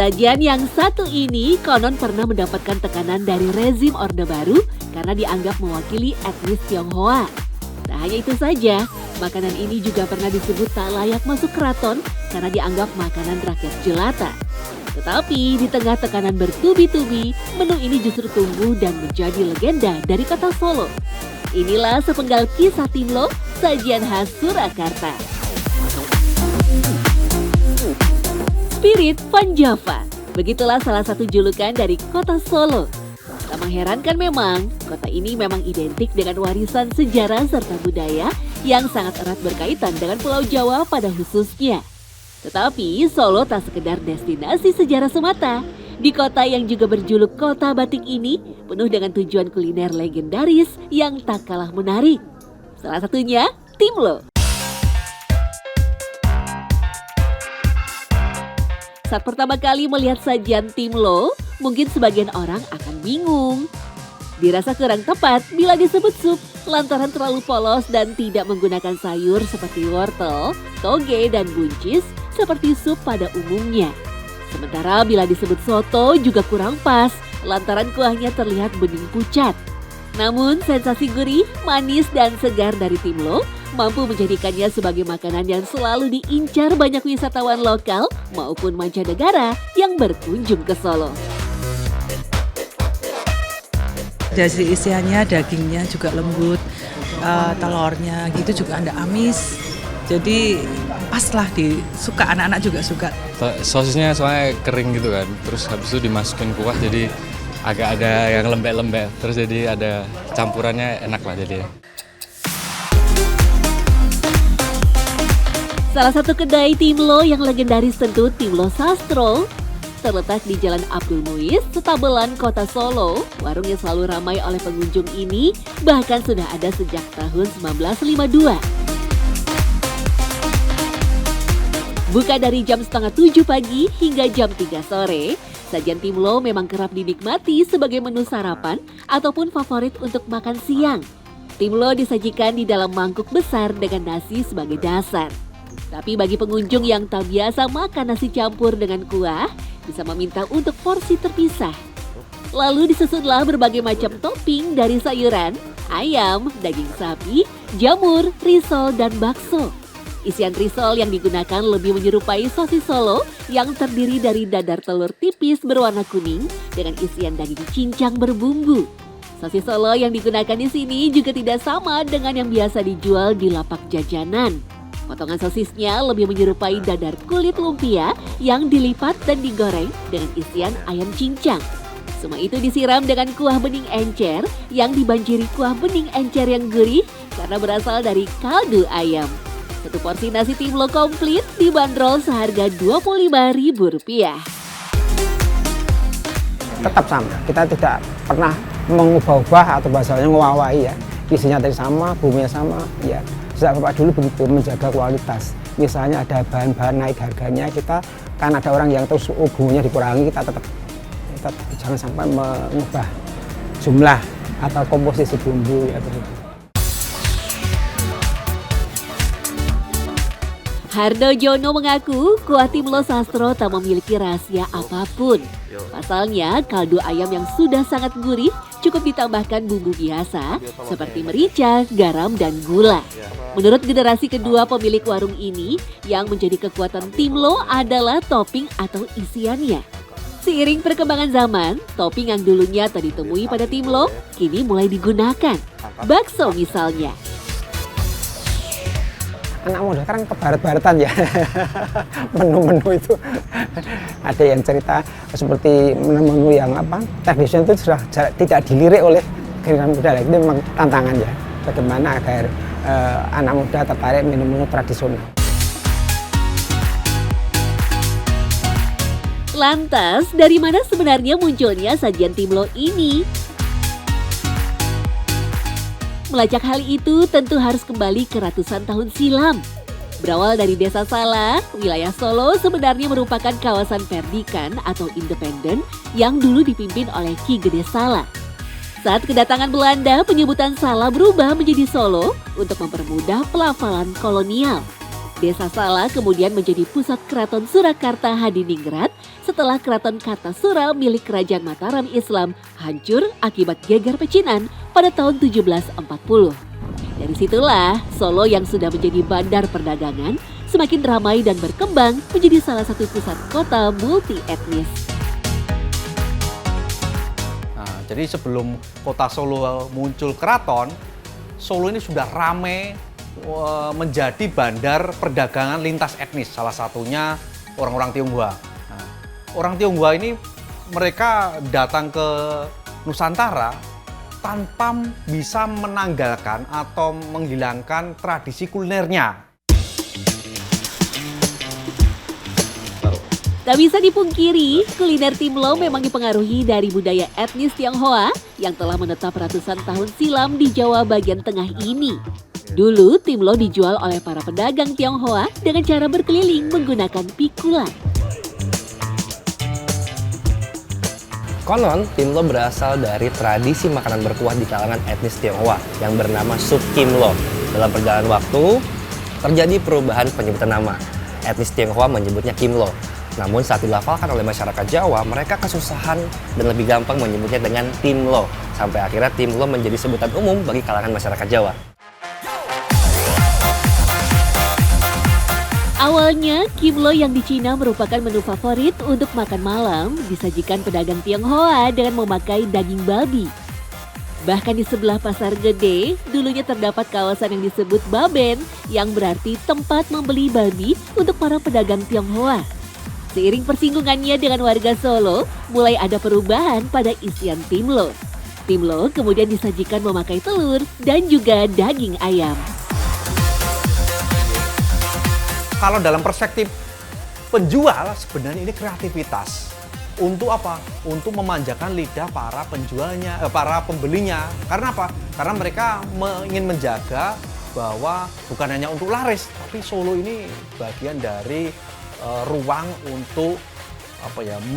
Sajian yang satu ini konon pernah mendapatkan tekanan dari rezim Orde Baru karena dianggap mewakili etnis Tionghoa. Tak hanya itu saja, makanan ini juga pernah disebut tak layak masuk keraton karena dianggap makanan rakyat jelata. Tetapi di tengah tekanan bertubi-tubi, menu ini justru tumbuh dan menjadi legenda dari kota Solo. Inilah sepenggal kisah Timlo, sajian khas Surakarta. Spirit Van Java, begitulah salah satu julukan dari kota Solo. Tak mengherankan memang, kota ini memang identik dengan warisan sejarah serta budaya yang sangat erat berkaitan dengan Pulau Jawa pada khususnya. Tetapi Solo tak sekedar destinasi sejarah semata. Di kota yang juga berjuluk kota batik ini, penuh dengan tujuan kuliner legendaris yang tak kalah menarik. Salah satunya, Timlo. Saat pertama kali melihat sajian Timlo, mungkin sebagian orang akan bingung. Dirasa kurang tepat bila disebut sup, lantaran terlalu polos dan tidak menggunakan sayur seperti wortel, toge, dan buncis seperti sup pada umumnya. Sementara bila disebut soto juga kurang pas, lantaran kuahnya terlihat bening pucat. Namun sensasi gurih, manis, dan segar dari Timlo mampu menjadikannya sebagai makanan yang selalu diincar banyak wisatawan lokal maupun mancanegara yang berkunjung ke Solo. Dari isiannya, dagingnya juga lembut, telurnya gitu juga ada amis. Jadi pas lah disuka, anak-anak juga suka. Sosisnya soalnya kering gitu kan, terus habis itu dimasukin kuah jadi agak ada yang lembek-lembek. Terus jadi ada campurannya enak lah jadinya. Salah satu kedai Timlo yang legendaris tentu Timlo Sastro. Terletak di Jalan Abdul Muiz, Setabelan, Kota Solo. Warung yang selalu ramai oleh pengunjung ini bahkan sudah ada sejak tahun 1952. Buka dari jam setengah 7 pagi hingga jam 3 sore, sajian Timlo memang kerap dinikmati sebagai menu sarapan ataupun favorit untuk makan siang. Timlo disajikan di dalam mangkuk besar dengan nasi sebagai dasar. Tapi bagi pengunjung yang tak biasa makan nasi campur dengan kuah, bisa meminta untuk porsi terpisah. Lalu disusunlah berbagai macam topping dari sayuran, ayam, daging sapi, jamur, risol, dan bakso. Isian risol yang digunakan lebih menyerupai sosis Solo yang terdiri dari dadar telur tipis berwarna kuning dengan isian daging cincang berbumbu. Sosis Solo yang digunakan di sini juga tidak sama dengan yang biasa dijual di lapak jajanan. Potongan sosisnya lebih menyerupai dadar kulit lumpia yang dilipat dan digoreng dengan isian ayam cincang. Semua itu disiram dengan kuah bening encer yang dibanjiri kuah bening encer yang gurih karena berasal dari kaldu ayam. Satu porsi nasi Timlo komplit dibanderol seharga Rp25.000. Tetap sama, kita tidak pernah mengubah-ubah atau bahasanya ngewawai ya. Isinya tadi sama, bumbunya sama, ya. Sejak Bapak dulu begitu menjaga kualitas. Misalnya ada bahan-bahan naik harganya, kita kan ada orang yang terus bumbunya dikurangi, kita tetap jangan sampai mengubah jumlah atau komposisi bumbu ya begitu. Hardo Jono mengaku kuah Timlo Sastro tak memiliki rahasia apapun. Pasalnya kaldu ayam yang sudah sangat gurih cukup ditambahkan bumbu biasa seperti merica, garam, dan gula. Menurut generasi kedua pemilik warung ini, yang menjadi kekuatan Timlo adalah topping atau isiannya. Seiring perkembangan zaman, topping yang dulunya tak ditemui pada Timlo kini mulai digunakan. Bakso misalnya. Anak muda sekarang ke barat-baratan ya, menu-menu itu ada yang cerita seperti menu-menu yang tradisional itu sudah tidak dilirik oleh generasi muda. Itu memang tantangan ya, bagaimana agar anak muda tertarik menu-menu tradisional. Lantas, dari mana sebenarnya munculnya sajian Timlo ini? Melacak hal itu tentu harus kembali ke ratusan tahun silam. Berawal dari Desa Sala, wilayah Solo sebenarnya merupakan kawasan perdikan atau independen yang dulu dipimpin oleh Ki Gede Sala. Saat kedatangan Belanda, penyebutan Sala berubah menjadi Solo untuk mempermudah pelafalan kolonial. Desa Sala kemudian menjadi pusat Keraton Surakarta Hadiningrat setelah Keraton Kartasura milik Kerajaan Mataram Islam hancur akibat geger pecinan pada tahun 1740. Dari situlah Solo yang sudah menjadi bandar perdagangan semakin ramai dan berkembang menjadi salah satu pusat kota multi etnis. Nah, jadi sebelum kota Solo muncul keraton, Solo ini sudah ramai menjadi bandar perdagangan lintas etnis, salah satunya orang-orang Tionghoa. Nah, orang Tionghoa ini mereka datang ke Nusantara tanpa bisa menanggalkan atau menghilangkan tradisi kulinernya. Tak bisa dipungkiri, kuliner Timlo memang dipengaruhi dari budaya etnis Tionghoa yang telah menetap ratusan tahun silam di Jawa bagian tengah ini. Dulu, Timlo dijual oleh para pedagang Tionghoa dengan cara berkeliling menggunakan pikulan. Konon, Timlo berasal dari tradisi makanan berkuah di kalangan etnis Tionghoa yang bernama sup Kimlo. Dalam perjalanan waktu, terjadi perubahan penyebutan nama. Etnis Tionghoa menyebutnya Kimlo. Namun saat dilafalkan oleh masyarakat Jawa, mereka kesusahan dan lebih gampang menyebutnya dengan Timlo. Sampai akhirnya Timlo menjadi sebutan umum bagi kalangan masyarakat Jawa. Awalnya, Kimlo yang di Cina merupakan menu favorit untuk makan malam disajikan pedagang Tionghoa dengan memakai daging babi. Bahkan di sebelah Pasar Gede, dulunya terdapat kawasan yang disebut Baben yang berarti tempat membeli babi untuk para pedagang Tionghoa. Seiring persinggungannya dengan warga Solo, mulai ada perubahan pada isian Timlo. Timlo kemudian disajikan memakai telur dan juga daging ayam. Kalau dalam perspektif penjual, sebenarnya ini kreativitas. Untuk apa? Untuk memanjakan lidah para penjualnya, para pembelinya. Karena apa? Karena mereka ingin menjaga bahwa bukan hanya untuk laris, tapi Solo ini bagian dari ruang untuk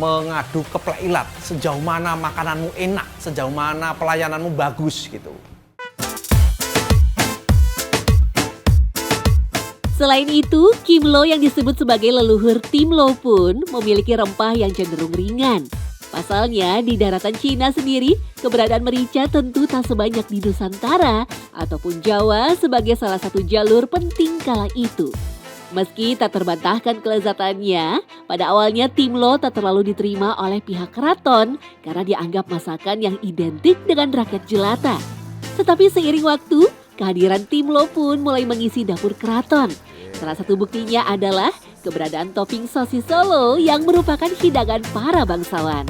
mengadu keplek ilat. Sejauh mana makananmu enak, sejauh mana pelayananmu bagus gitu. Selain itu, Kimlo yang disebut sebagai leluhur Timlo pun memiliki rempah yang cenderung ringan. Pasalnya, di daratan Cina sendiri, keberadaan merica tentu tak sebanyak di Nusantara ataupun Jawa sebagai salah satu jalur penting kala itu. Meski tak terbantahkan kelezatannya, pada awalnya Timlo tak terlalu diterima oleh pihak keraton karena dianggap masakan yang identik dengan rakyat jelata. Tetapi seiring waktu, kehadiran Timlo pun mulai mengisi dapur keraton. Salah satu buktinya adalah keberadaan topping sosis Solo yang merupakan hidangan para bangsawan.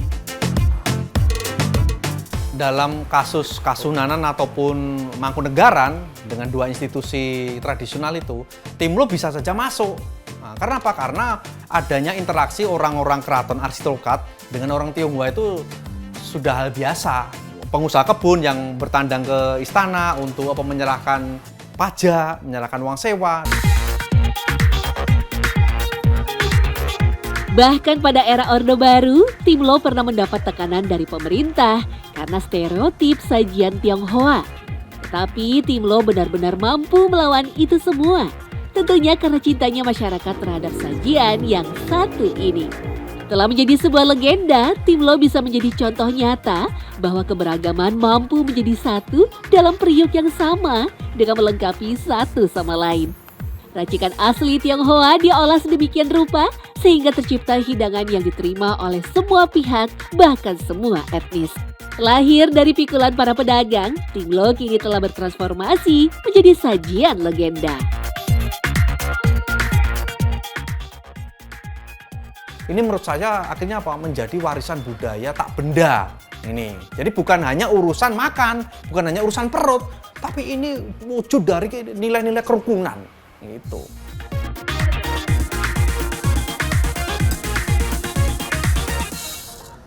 Dalam kasus Kasunanan ataupun Mangkunegaran dengan dua institusi tradisional itu, Timlo bisa saja masuk. Nah, karena apa? Karena adanya interaksi orang-orang keraton aristokrat dengan orang Tionghoa itu sudah hal biasa. Pengusaha kebun yang bertandang ke istana untuk menyerahkan pajak, menyerahkan uang sewa. Bahkan pada era Orde Baru, Timlo pernah mendapat tekanan dari pemerintah karena stereotip sajian Tionghoa. Tetapi Timlo benar-benar mampu melawan itu semua. Tentunya karena cintanya masyarakat terhadap sajian yang satu ini. Telah menjadi sebuah legenda, Timlo bisa menjadi contoh nyata bahwa keberagaman mampu menjadi satu dalam periuk yang sama dengan melengkapi satu sama lain. Racikan asli Tionghoa diolah sedemikian rupa sehingga tercipta hidangan yang diterima oleh semua pihak, bahkan semua etnis. Lahir dari pikulan para pedagang, Timlo kini telah bertransformasi menjadi sajian legenda. Ini menurut saya akhirnya menjadi warisan budaya tak benda. Ini. Jadi bukan hanya urusan makan, bukan hanya urusan perut, tapi ini wujud dari nilai-nilai kerukunan. Gitu.